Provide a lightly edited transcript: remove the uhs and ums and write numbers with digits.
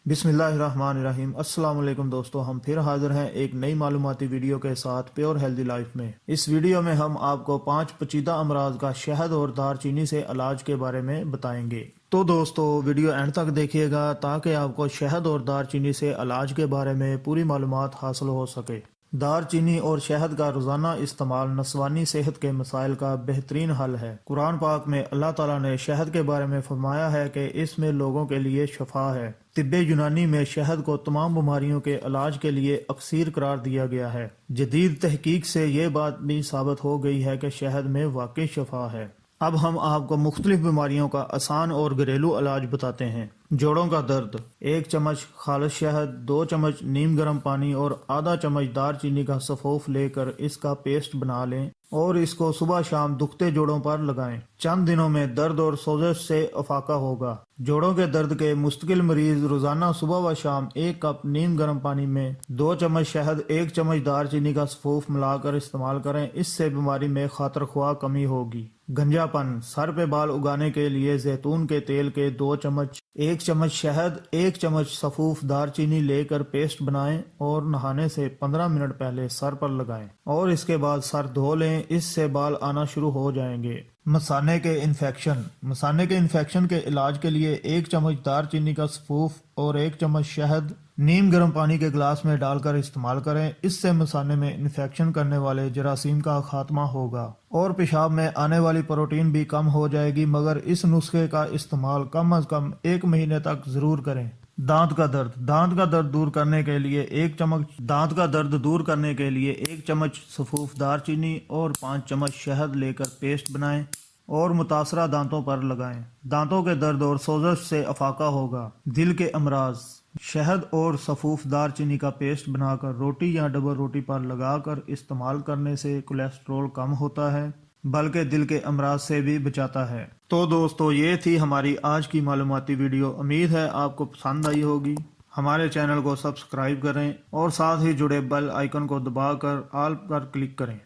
बिस्मिल्लाहिर्रहमानिर्रहीम। अस्सलाम वालेकुम दोस्तों, हम फिर हाजिर हैं एक नई मालूमाती वीडियो के साथ प्योर हेल्दी लाइफ में। इस वीडियो में हम आपको 5 पेचीदा अमराज का शहद और दारचीनी से इलाज के बारे में बताएंगे। तो दोस्तों वीडियो एंड तक देखिएगा ताकि आपको शहद और दारचीनी से इलाज के बारे में पूरी मालूमात हासिल हो सके। दारचीनी और शहद का रोज़ाना इस्तेमाल नस्वानी सेहत के मसाइल का बेहतरीन हल है। कुरान पाक में अल्लाह ताला ने शहद के बारे में फरमाया है कि इसमें लोगों के लिए शफा है। तिब्बे यूनानी में शहद को तमाम बीमारियों के इलाज के लिए अक्सीर करार दिया गया है। जदीद तहकीक से ये बात भी साबित हो गई है कि शहद में वाकई शफा है। अब हम आपको मुख्तलिफ बीमारियों का आसान और घरेलू इलाज बताते हैं। जोड़ों का दर्द, 1 चम्मच खालिश शहद, 2 चम्मच नीम गर्म पानी और आधा चम्मच दारचीनी का सफूफ लेकर इसका पेस्ट बना लें और इसको सुबह शाम दुखते जोड़ों पर लगाएं। चंद दिनों में दर्द और सोजश से अफाका होगा। जोड़ों के दर्द के मुस्तकिल मरीज रोजाना सुबह व शाम 1 कप नीम गर्म पानी में 2 चम्मच शहद, 1 चम्मच दारचीनी का सफूफ मिलाकर इस्तेमाल करें। इससे बीमारी में खातर ख्वाह कमी होगी। गंजापन, सर पे बाल उगाने के लिए जैतून के तेल के 2 चम्मच, 1 चम्मच शहद, 1 चम्मच सफूफ दारचीनी लेकर पेस्ट बनाएं और नहाने से 15 मिनट पहले सर पर लगाएं और इसके बाद सर धो लें। इससे बाल आना शुरू हो जाएंगे। मसाने के इन्फेक्शन के इलाज के लिए 1 चम्मच दारचीनी का सफूफ और 1 चम्मच शहद नीम गर्म पानी के गिलास में डालकर इस्तेमाल करें। इससे मसाने में इन्फेक्शन करने वाले जरासीम का खात्मा होगा और पेशाब में आने वाली प्रोटीन भी कम हो जाएगी। मगर इस नुस्खे का इस्तेमाल कम अज कम 1 महीने तक जरूर करें। दांत का दर्द दूर करने के लिए 1 चम्मच सफूफ दारचीनी और 5 चम्मच शहद लेकर पेस्ट बनाएं और मुतासरा दांतों पर लगाएं। दांतों के दर्द और सोजश से अफाका होगा। दिल के अमराज, शहद और सफूफ दारचीनी का पेस्ट बनाकर रोटी या डबल रोटी पर लगाकर इस्तेमाल करने से कोलेस्ट्रॉल कम होता है, बल्कि दिल के अमराज से भी बचाता है। तो दोस्तों ये थी हमारी आज की मालूमाती वीडियो। उम्मीद है आपको पसंद आई होगी। हमारे चैनल को सब्सक्राइब करें और साथ ही जुड़े बेल आइकन को दबाकर ऑल पर क्लिक करें।